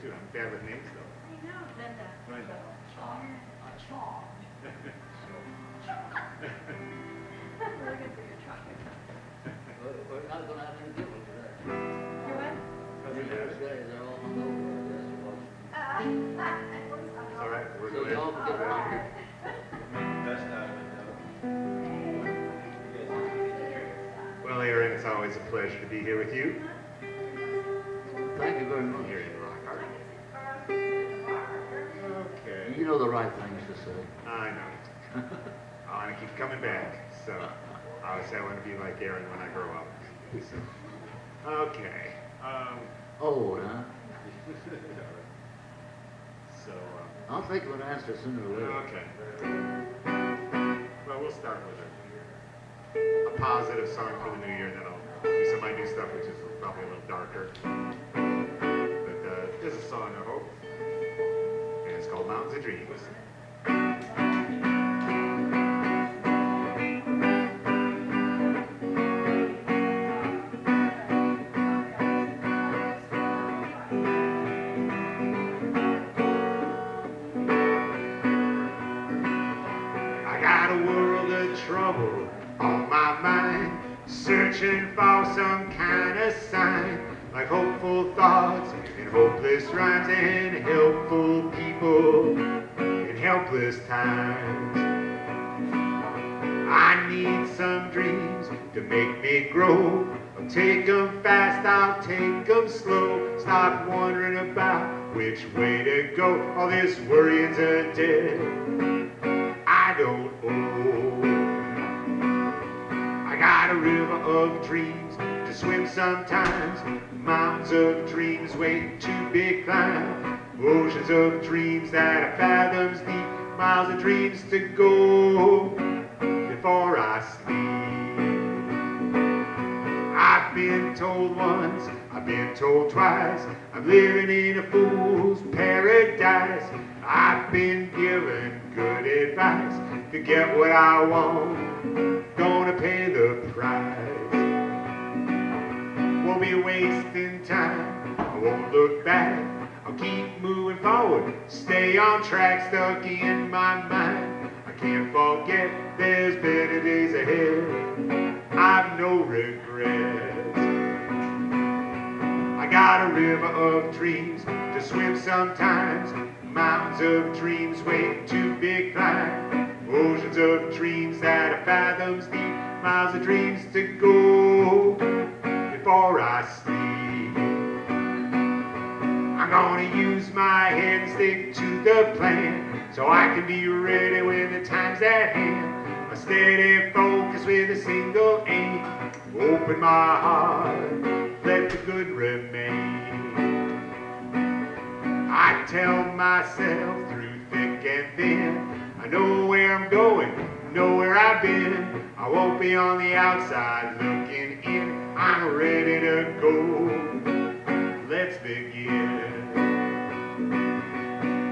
too. I'm bad with names, though. I know, Linda. Linda. We're looking for your chocolate. We're not going to have any people today. You what? Doesn't matter. They're all hungover, I guess. It's all right. We're So going you all can get around here. Best out of it, Well, Aaron, it's always a pleasure to be here with you. Thank you very much. Here in Lockhart. Okay. You know the right things to say. I know. I want to keep coming back. So, obviously, I want to be like Aaron when I grow up. So, okay. Oh, huh? So, I'll think of an answer sooner or later. okay. Well, we'll start with a positive song for the new year, then I'll do some of my new stuff, which is probably a little darker. But this is a song of hope, and it's called Mounsey Dreams. Trouble on my mind, searching for some kind of sign, like hopeful thoughts and hopeless rhymes and helpful people in helpless times. I need some dreams to make me grow. I'll take them fast, I'll take them slow. Stop wondering about which way to go. All this worrying's a debt I don't owe. I got a river of dreams to swim sometimes, mountains of dreams way too big climb, oceans of dreams that are fathoms deep, miles of dreams to go before I sleep. I've been told once, I've been told twice, I'm living in a fool's paradise. I've been given good advice to get what I want, gonna pay the price. Won't be wasting time, I won't look back, I'll keep moving forward, stay on track, stuck in my mind. I can't forget there's better days ahead, I've no regrets. I got a river of dreams to swim sometimes, mountains of dreams way too big climb, oceans of dreams that are fathoms deep, miles of dreams to go before I sleep. I'm gonna use my head and stick to the plan, so I can be ready when the time's at hand. A steady focus with a single aim, open my heart, let the good remain. I tell myself through thick and thin, I know where I'm going, know where I've been. I won't be on the outside looking in, I'm ready to go. Let's begin.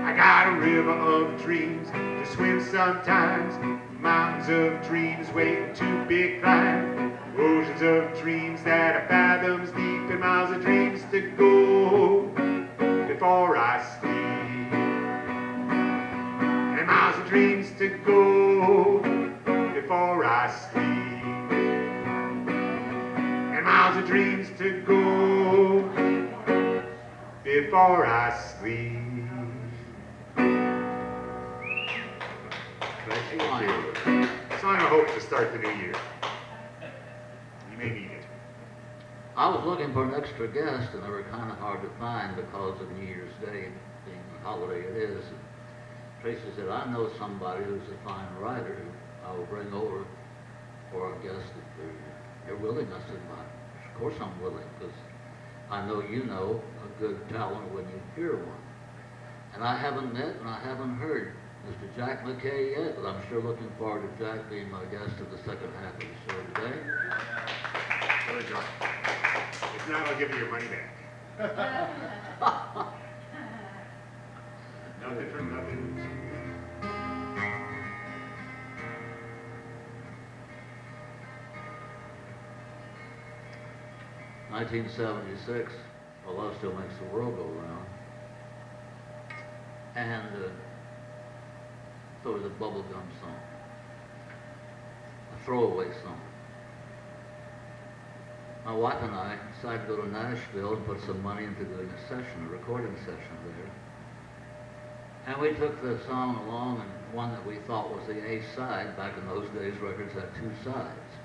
I got a river of dreams to swim sometimes, mountains of dreams way too big climb, oceans of dreams that are fathoms deep, and miles of dreams to go before I sleep. And miles of dreams to go before I sleep. And miles of dreams to go before I sleep. Tracy Weinberg. Song of hope to start the new year. You may need it. I was looking for an extra guest, and they were kind of hard to find because of New Year's Day being the holiday it is. And Tracy said, I know somebody who's a fine writer who I will bring over for a guest if you're willing. I said, well, of course I'm willing, because I know you know a good talent when you hear one. And I haven't met and I haven't heard Mr. Jack McKay yet, but I'm sure looking forward to Jack being my guest in the second half of the show today. Really enjoy. If not, I'll give you your money back. Nothing for nothing. "1976, well, love still makes the world go round. And so it was a bubblegum song, a throwaway song. My wife and I decided to go to Nashville and put some money into doing a recording session there. And we took the song along, and one that we thought was the A side. Back in those days, records had two sides.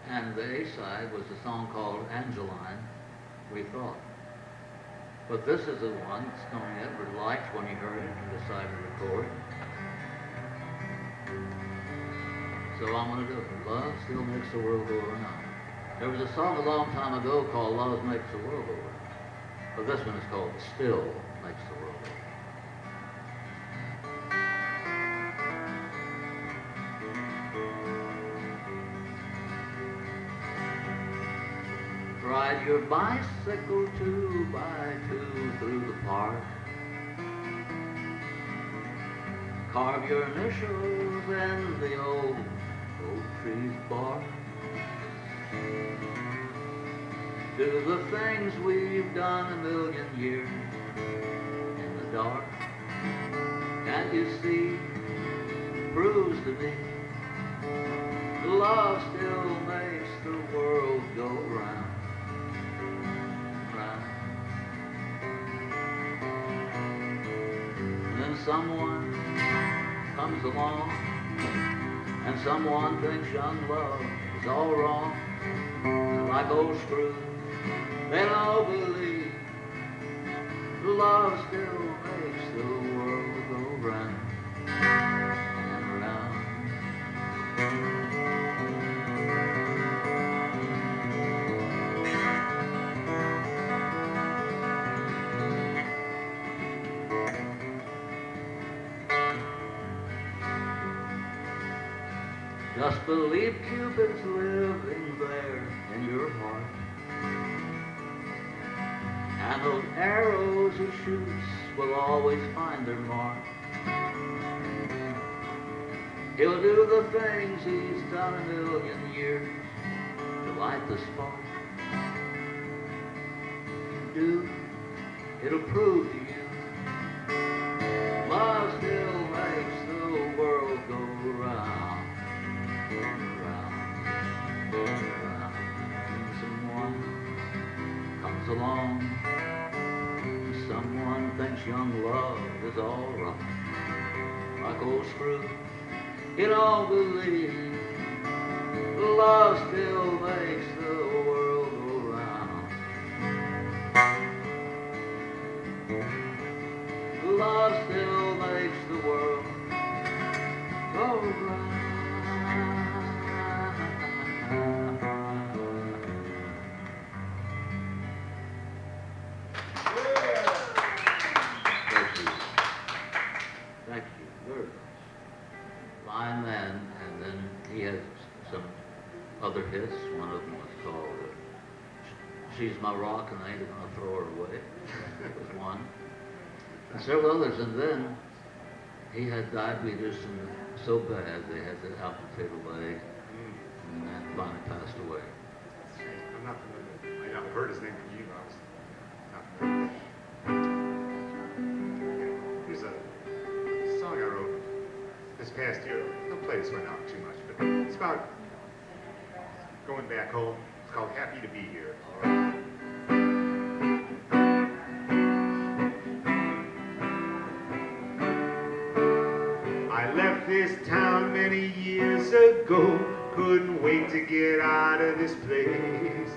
And the A side was a song called Angeline, we thought. But this is the one Tony Edward liked when he heard it and decided to record. So I'm going to do it. Love still makes the world go around. There was a song a long time ago called Love Makes the World Go Round. But this one is called Still Makes the World Go Round. Ride your bicycle 2 by 2 through the park. Carve your initials in the old oak tree's bark. Do the things we've done a million years in the dark. Can't you see, proves to me, love still makes the world go round, round. And then someone comes along, and someone thinks young love is all wrong. And like old Scrooge, they don't believe love still makes the world go round and round. Just believe Cupid's living there in your heart. And those arrows he shoots will always find their mark. He'll do the things he's done a million years to light the spark. Do, it'll prove to you, love still makes the world go round, round, round. And someone comes along, someone thinks young love is all right. Like old Scrooge, you don't believe love still makes the world go round. Love still makes the world go round. Thank you very much. Fine man, and then he had some other hits. One of them was called She's My Rock and I Ain't Gonna Throw Her Away. That was one. And several others, and then he had diabetes and so bad they had to amputate a leg, and then finally passed away. I'm not familiar. I've heard his name from you, but I was not familiar. Here's a song I wrote this past year. I don't play this one out too much, but it's about going back home. It's called Happy to Be Here. I left this town many years ago, couldn't wait to get out of this place.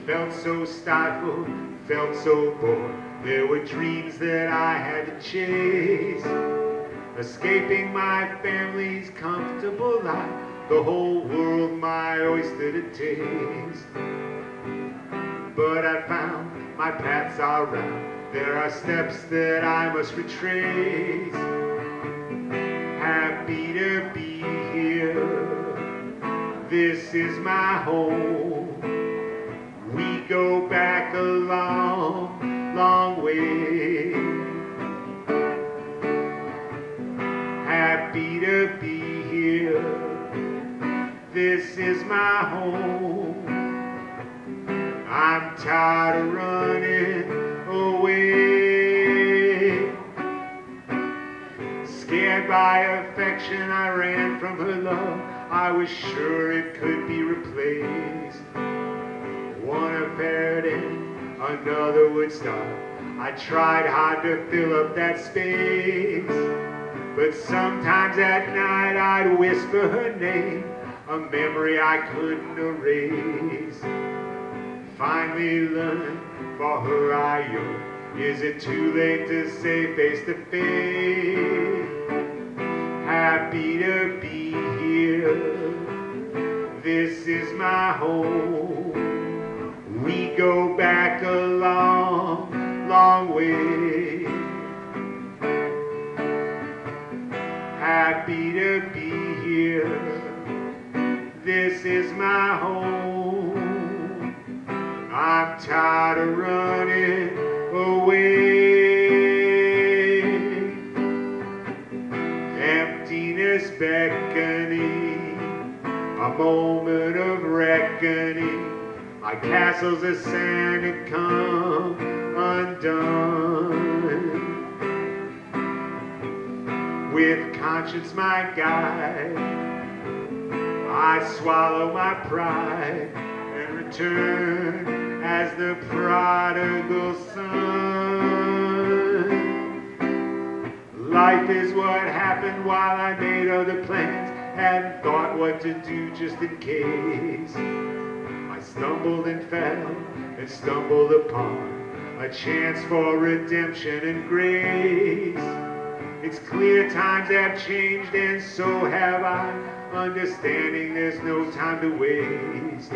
Felt so stifled, felt so bored, there were dreams that I had to chase. Escaping my family's comfortable life, the whole world my oyster to taste. But I found my paths are round, there are steps that I must retrace. Happy to be here, this is my home. We go back a long, long way. Happy to be here, this is my home. I'm tired of running away. led by affection, I ran from her love. I was sure it could be replaced. One affair would end, another would start. I tried hard to fill up that space, but sometimes at night I'd whisper her name, a memory I couldn't erase. Finally learned, for her I yearn. Is it too late to say face to face? Happy to be here. This is my home. We go back a long, long way. Happy to be here. This is my home. I'm tired of running away. Emptiness beckoning, a moment of reckoning. My castles of sand had come undone. With conscience my guide, I swallow my pride and return as the prodigal son. Life is what happened while I made other plans, hadn't thought what to do just in case. I stumbled and fell and stumbled upon a chance for redemption and grace. It's clear times have changed and so have I, understanding there's no time to waste.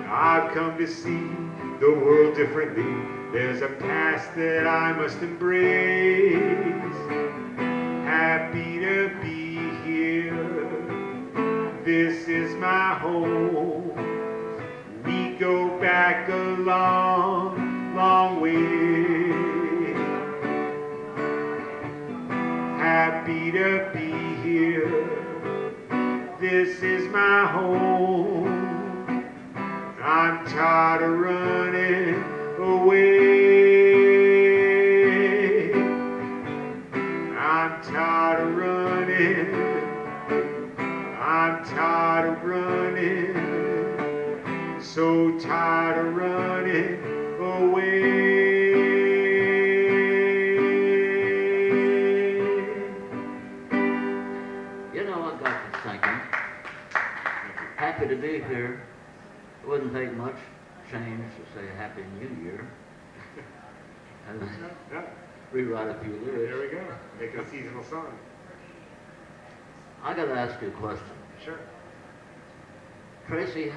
I've come to see the world differently. There's a past that I must embrace. Happy to be here. This is my home. We go back a long, long way. Happy to be here. This is my home. I'm tired of running away. I'm tired of running. I'm tired of running. So tired of running away. You know, I got to thinking, happy to be here. It wouldn't take much change to say Happy New Year. And Yeah. rewrite a few lyrics. There we go. Make a seasonal song. I got to ask you a question. Sure. Tracy,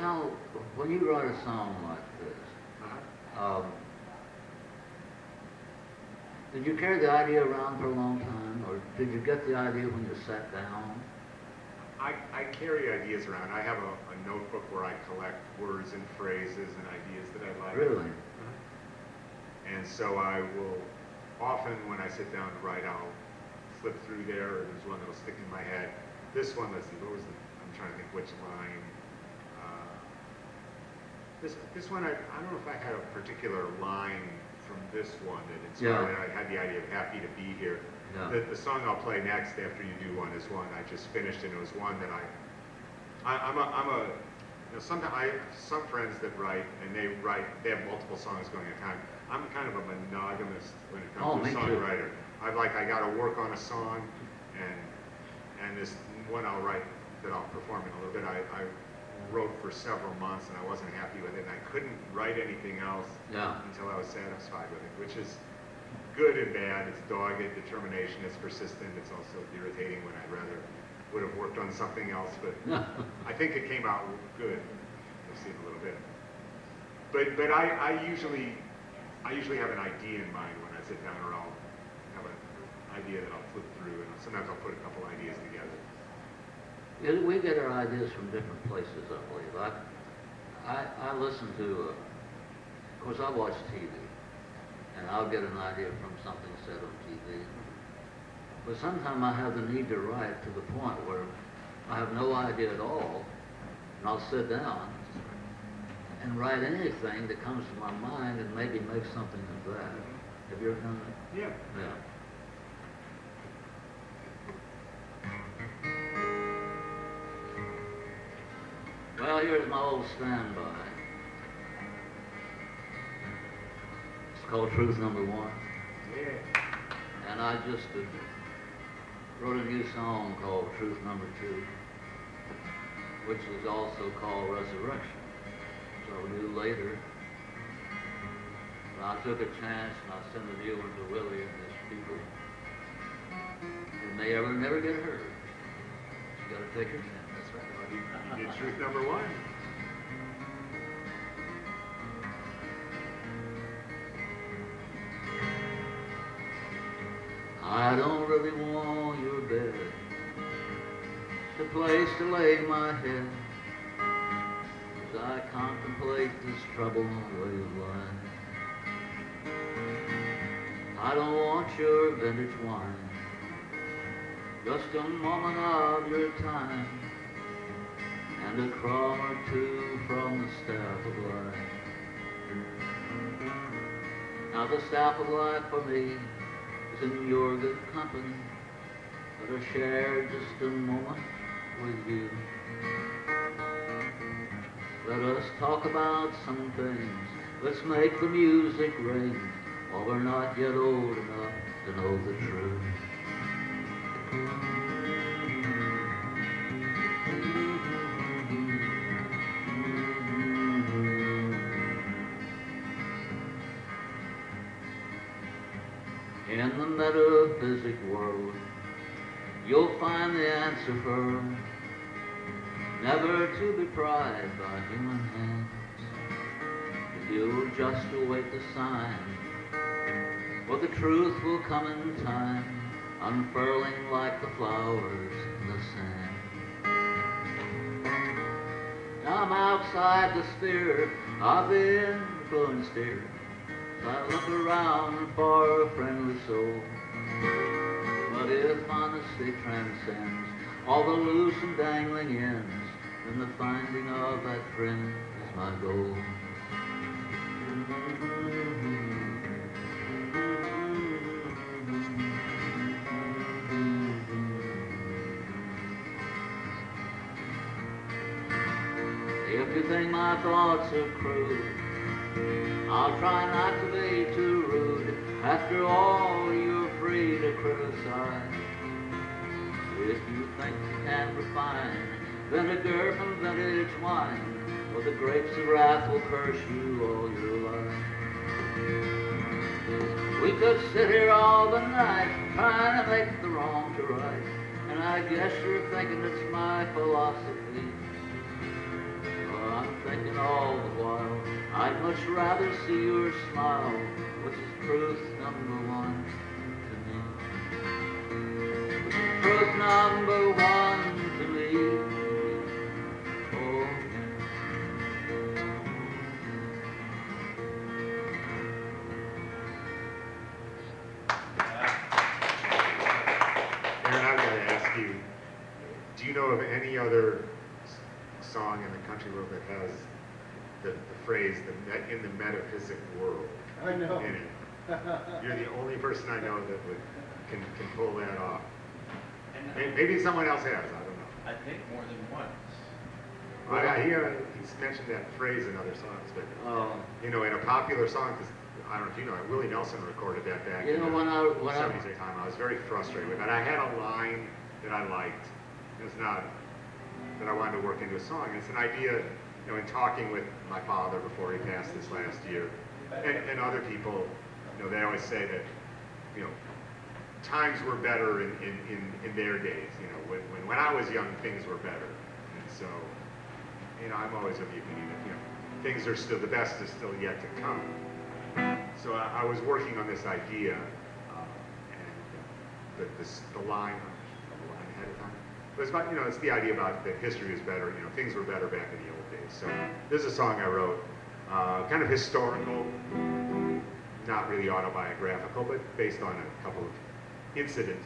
when you write a song like this, did you carry the idea around for a long time, or did you get the idea when you sat down? I carry ideas around. I have a notebook where I collect words and phrases and ideas that I like. Really? And so I will, often when I sit down to write, I'll flip through there, and there's one that'll stick in my head. This one, let's see, what was I'm trying to think which line. This one, I don't know if I had a particular line from this one that inspired it. I had the idea of happy to be here. Yeah. The song I'll play next after you do one is one I just finished, and it was one that sometimes I have some friends that write, and they have multiple songs going at a time. I'm kind of a monogamist when it comes to a songwriter. I got to work on a song, and this one I'll write that I'll perform in a little bit. I wrote for several months, and I wasn't happy with it, and I couldn't write anything else until I was satisfied with it, which is good and bad. It's dogged, determination, it's persistent, it's also irritating when I would have worked on something else, but I think it came out good. You'll see in a little bit. But I usually have an idea in mind when I sit down, or I'll have an idea that I'll flip through, and sometimes I'll put a couple ideas together. Yeah, we get our ideas from different places, I believe. I listen to, of course I watch TV, and I'll get an idea from something said on TV. But sometimes I have the need to write to the point where I have no idea at all, and I'll sit down and write anything that comes to my mind and maybe make something of that. Have you ever done that? Yeah. Yeah. here's my old standby. It's called Truth Number One. Yeah. And I just wrote a new song called Truth Number Two, which is also called Resurrection. So I'll do later. But I took a chance and I sent a new one to Willie and his people. Who may ever never get hurt. You gotta take your chance. That's right. You did Truth Number One. I don't really want your bed, the place to lay my head, as I contemplate this troubled way of life. I don't want your vintage wine, just a moment of your time, and a crumb or two from the staff of life. Now the staff of life for me is in your good company, but I share just a moment with you. Let us talk about some things, let's make the music ring, while we're not yet old enough to know the truth. In the metaphysic world, you'll find the answer firm, never to be pried by human hands. You'll just await the sign, for the truth will come in time, unfurling like the flowers in the sand. Now I'm outside the sphere of the influence here, I look around for a friendly soul. But if honesty transcends all the loose and dangling ends, then the finding of that friend is my goal. If you think my thoughts are crude, I'll try not to be too rude. After all, you're free to criticize. If you think you can refine vinegar from vintage wine, well, the grapes of wrath will curse you all your life. We could sit here all the night trying to make the wrong to right, and I guess you're thinking it's my philosophy. Well, I'm thinking all the while I'd much rather see your smile, which is truth number one to me. Which is truth number one to me. Oh. Aaron, I've got to ask you, do you know of any other song in the country world that has the phrase in the metaphysic world I know. in it? You're the only person I know that can pull that off. Maybe someone else has, I don't know. I think more than once. He's mentioned that phrase in other songs, but Oh. in a popular song, because I don't know if you know, Willie Nelson recorded that back in the when I 70s time. I was very frustrated with that. I had a line that I liked. It was not that I wanted to work into a song. It's an idea, in talking with my father before he passed this last year, and other people, they always say that, times were better in their days. When I was young, things were better. And so, I'm always of the opinion that, things are still, the best is still yet to come. So I was working on this idea, and the line ahead of time. But it's about, it's the idea about that history is better, things were better back in the old days. So this is a song I wrote, kind of historical, not really autobiographical, but based on a couple of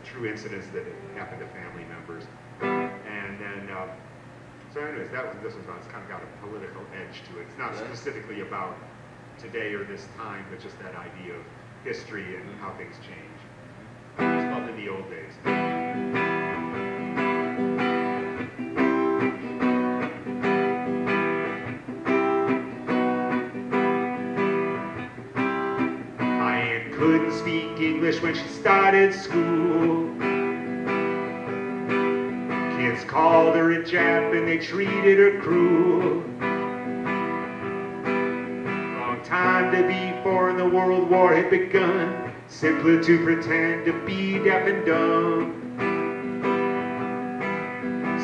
true incidents that happened to family members. And then, so anyways, this one's about, it's kind of got a political edge to it. It's not specifically about today or this time, but just that idea of history and how things change. It's called In the Old Days. and couldn't speak English when she started school. Kids called her a Jap and they treated her cruel. Long time to be foreign, the World War had begun. Simpler to pretend to be deaf and dumb.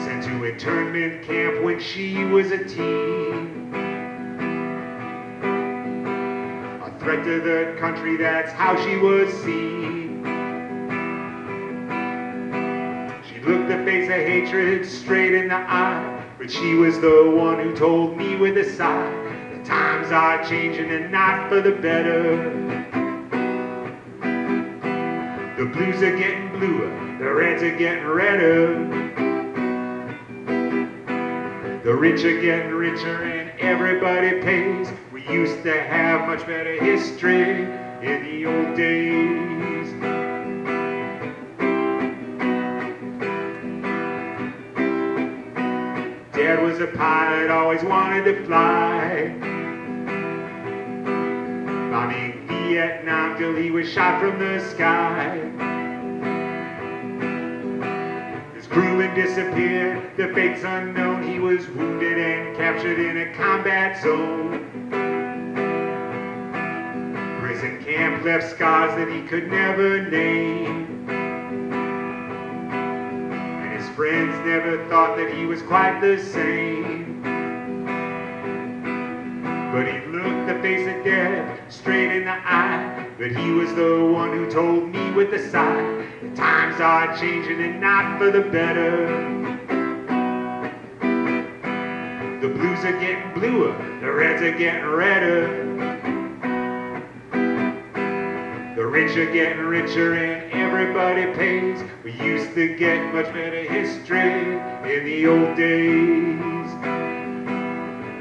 Sent to internment camp when she was a teen. A threat to the country, that's how she was seen. She looked the face of hatred straight in the eye, but she was the one who told me with a sigh, the times are changing and not for the better. The blues are getting bluer, the reds are getting redder. The rich are getting richer and everybody pays. We used to have much better history in the old days. Dad was a pilot, always wanted to fly. Bombing Vietnam till he was shot from the sky. His crewman disappeared, the fate's unknown. He was wounded and captured in a combat zone. Prison camp left scars that he could never name. And his friends never thought that he was quite the same. But he looked the face of death straight in the eye. But he was the one who told me with a sigh, the times are changing and not for the better. The blues are getting bluer, the reds are getting redder. The rich are getting richer and everybody pays. We used to get much better history in the old days.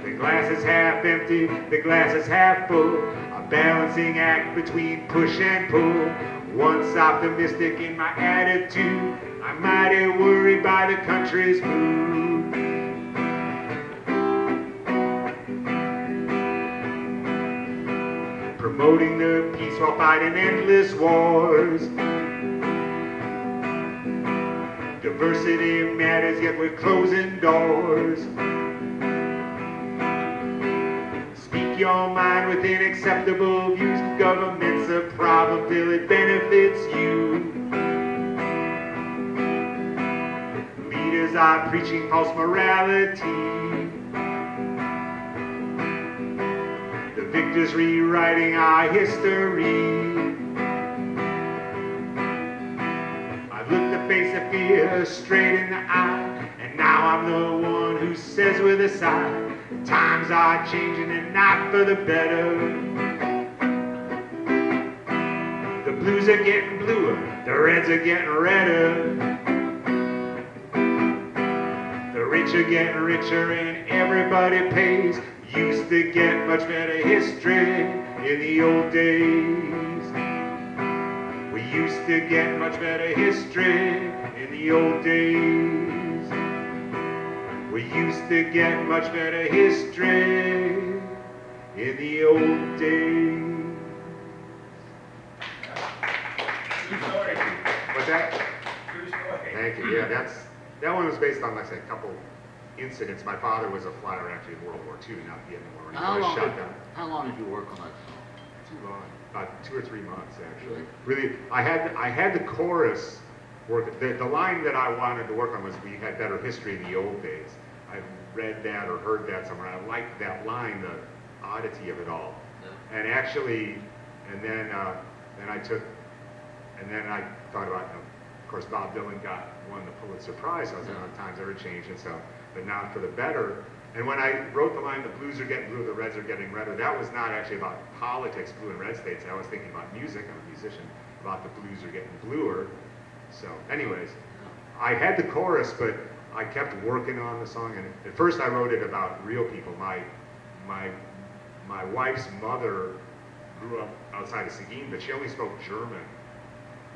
The glass is half empty, the glass is half full. A balancing act between push and pull. Once optimistic in my attitude, I'm mighty worried by the country's mood. Promoting the peace while fighting endless wars. Diversity matters, yet we're closing doors. Speak your mind within acceptable views. Government's a problem till it benefits you. Leaders are preaching false morality. The victors rewriting our history. I've looked the face of fear straight in the eye, and now I'm the one who says with a sigh, times are changing and not for the better. The blues are getting bluer, the reds are getting redder. The rich are getting richer and everybody pays. Used to get much better history in the old days. We used to get much better history in the old days. We used to get much better history in the old days. True story. What's that? True story. Thank you. Yeah, that one was based on, like I said, a couple incidents. My father was a flyer actually in World War II, not Vietnam War. He was shot down. How long did you work on that song? Too long. About 2 or 3 months, actually. Really, I had the chorus work. The line that I wanted to work on was, we had better history in the old days. I read that or heard that somewhere. I liked that line, the oddity of it all. Yeah. And actually, and then I thought about, of course, Bob Dylan won the Pulitzer Prize. So I was like, times ever changed, and so, but not for the better. And when I wrote the line, the blues are getting blue, the reds are getting redder, that was not actually about politics, blue and red states. I was thinking about music. I'm a musician. About the blues are getting bluer. So, anyways, I had the chorus, but I kept working on the song. And at first, I wrote it about real people. My wife's mother grew up outside of Seguin, but she only spoke German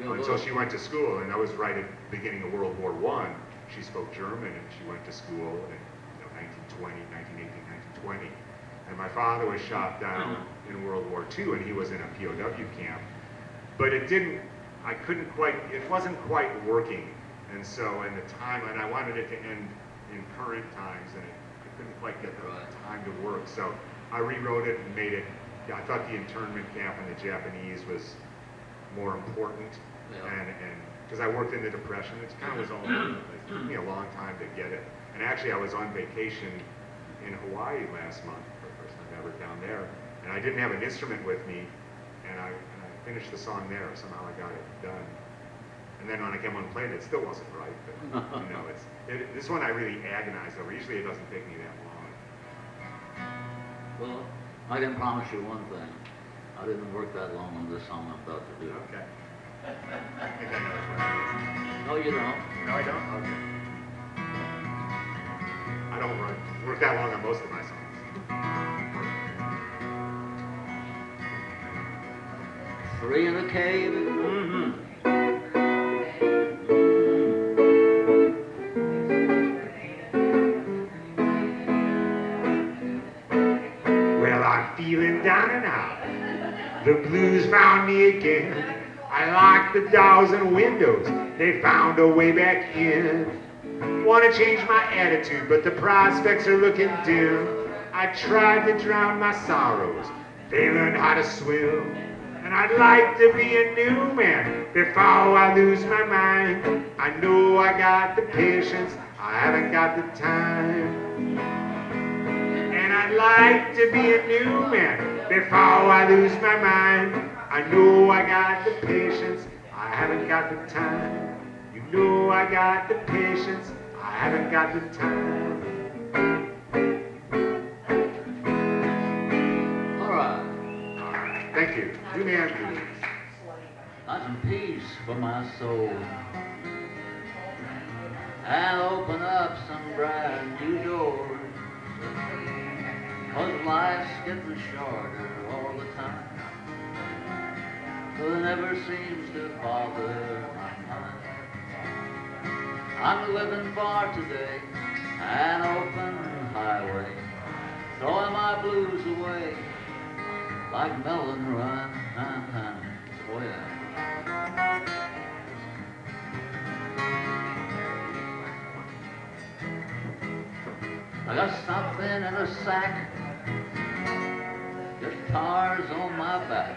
until she went to school. And that was right at the beginning of World War I. She spoke German, and she went to school in 1918, 1920. And my father was shot down in World War II, and he was in a POW camp. but it didn't, it wasn't quite working. And so, and the time, and I wanted it to end in current times, and I couldn't quite get the time to work. So I rewrote it and made it, yeah, I thought the internment camp in the Japanese was more important. Yeah. And because I worked in the Depression, it kind of was all over the place. It took me a long time to get it. And actually, I was on vacation in Hawaii last month for the first time ever down there. And I didn't have an instrument with me, and I finished the song there. Somehow I got it done. And then when I came on and played it, it still wasn't right. But, you know, this one I really agonized over. Usually it doesn't take me that long. Well, I can promise you one thing. I didn't work that long on this song I'm about to do. Okay. I think I know which one it is. No, you don't. No, I don't? Okay. I don't work that long on most of my songs. Three in a cave. Mm-hmm. Well, I'm feeling down and out. The blues found me again. I locked the doors and windows. They found a way back in. Want to change my attitude, but the prospects are looking dim. I tried to drown my sorrows. They learned how to swim. And I'd like to be a new man before I lose my mind. I know I got the patience, I haven't got the time. And I'd like to be a new man before I lose my mind. I know I got the patience, I haven't got the time. You know I got the patience, I haven't got the time. All right. Thank you. New man blues. Got some peace for my soul. And open up some brand new doors. 'Cause life's getting shorter all the time. But it never seems to bother my mind. I'm living for today, an open highway, throwing my blues away like melon run. Oh yeah. I got something in a sack, guitars on my back.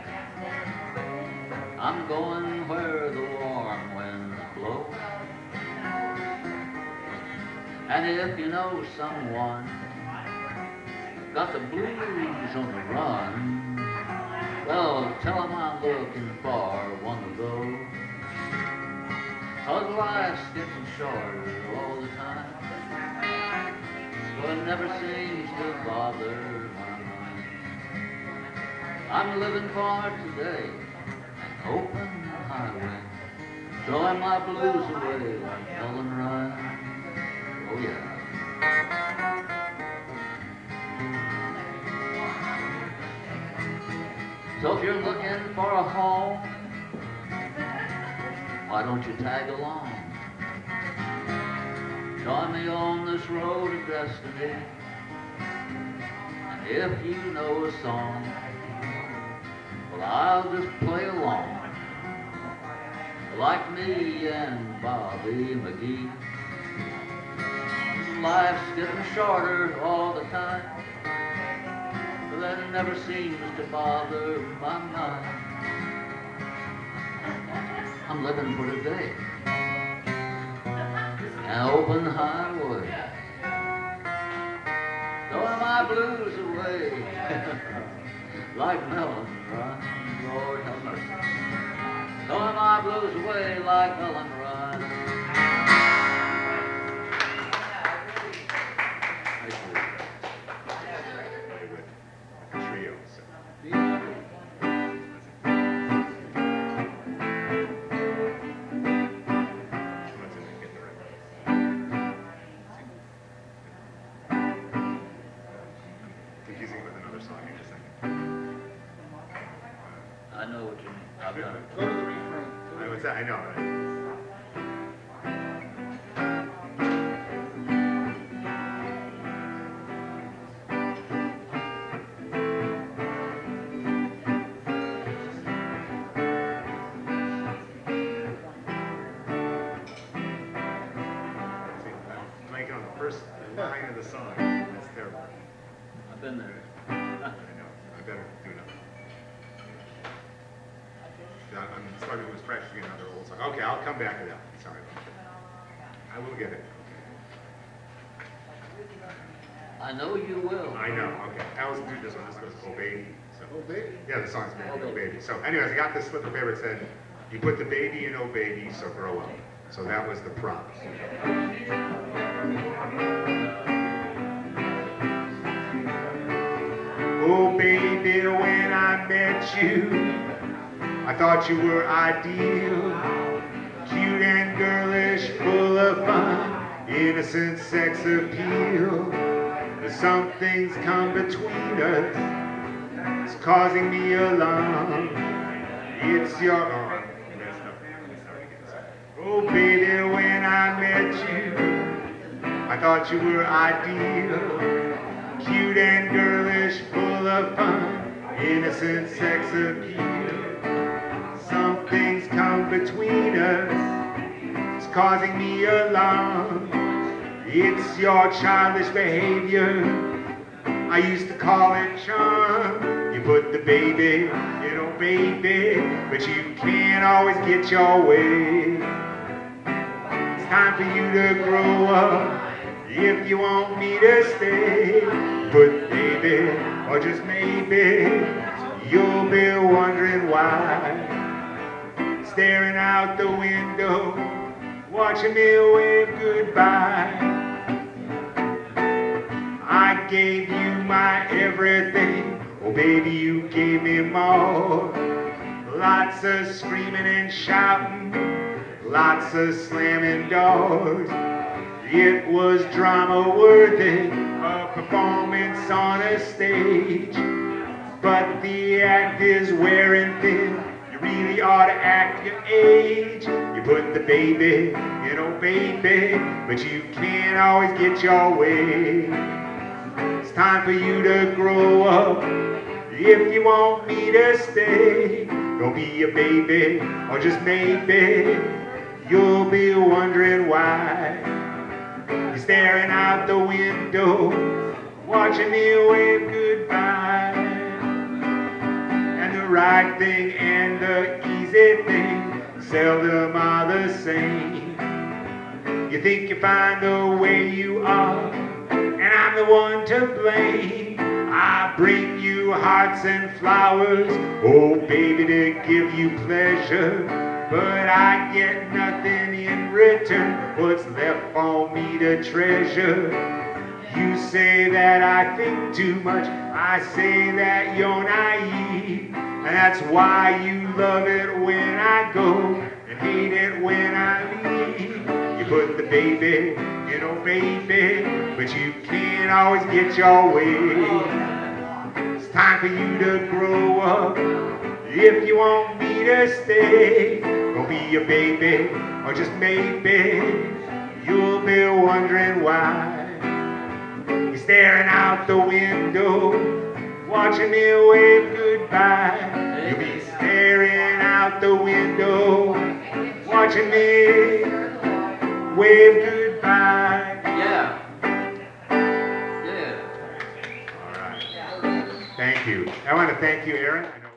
I'm going where the warm winds blow. And if you know someone got the blues on the run, well, tell them I'm looking for one of those. 'Cause life's getting shorter all the time, but it never seems to bother my mind. I'm living for today, an open highway, throwing my blues away like Ellen Ryan. Oh yeah. So if you're looking for a home, why don't you tag along? Join me on this road of destiny. And if you know a song, well, I'll just play along. Like me and Bobby McGee. Life's getting shorter all the time, but that never seems to bother my mind. I'm living for today, an open highway, throwing my blues away like melon run. Lord have mercy, throwing my blues away like melon run. Trio. So. Confusing it with another song in a second. I know what you mean. I've done it. Go to the refrain. What's that? I know, right? song. That's terrible. I've been there. I know. I better do another. I'm starting to lose track of another old song. Okay, I'll come back to that. Sorry. I will get it. I know you will. I know. Okay. I always do this one. This goes, "Oh Baby." So, Oh, baby. yeah, the song's called "Oh Baby." So, anyways, I got this slip of paper that said, "You put the baby in Oh Baby, so grow up." So that was the prompt. Oh baby, when I met you, I thought you were ideal, cute and girlish, full of fun, innocent sex appeal. But some things come between us, it's causing me alarm. It's your arm. Oh baby, when I met you, I thought you were ideal, cute and girlish, full of fun, innocent sex appeal. Some things come between us, it's causing me alarm. It's your childish behavior, I used to call it charm. You put the baby in Oh Baby, but you can't always get your way. It's time for you to grow up, if you want me to stay. But baby, or just maybe, you'll be wondering why. Staring out the window, watching me wave goodbye. I gave you my everything, oh baby, you gave me more. Lots of screaming and shouting, lots of slamming doors. It was drama worthy, a performance on a stage. But the act is wearing thin, you really ought to act your age. You put the baby in Oh Baby, but you can't always get your way. It's time for you to grow up, if you want me to stay. Don't be a baby, or just maybe, you'll be wondering why. You're staring out the window, watching me wave goodbye. And the right thing and the easy thing seldom are the same. You think you find the way you are, and I'm the one to blame. I bring you hearts and flowers, oh baby, to give you pleasure. But I get nothing in return, what's left for me to treasure? You say that I think too much, I say that you're naive. And that's why you love it when I go, and hate it when I leave. You put the baby in Oh Baby, but you can't always get your way. It's time for you to grow up, if you want me to stay. Don't be a baby, or just maybe, you'll be wondering why. You're staring out the window, watching me wave goodbye. You'll be staring out the window, watching me wave goodbye. Yeah. Yeah. All right. Thank you. I want to thank you, Aaron. I know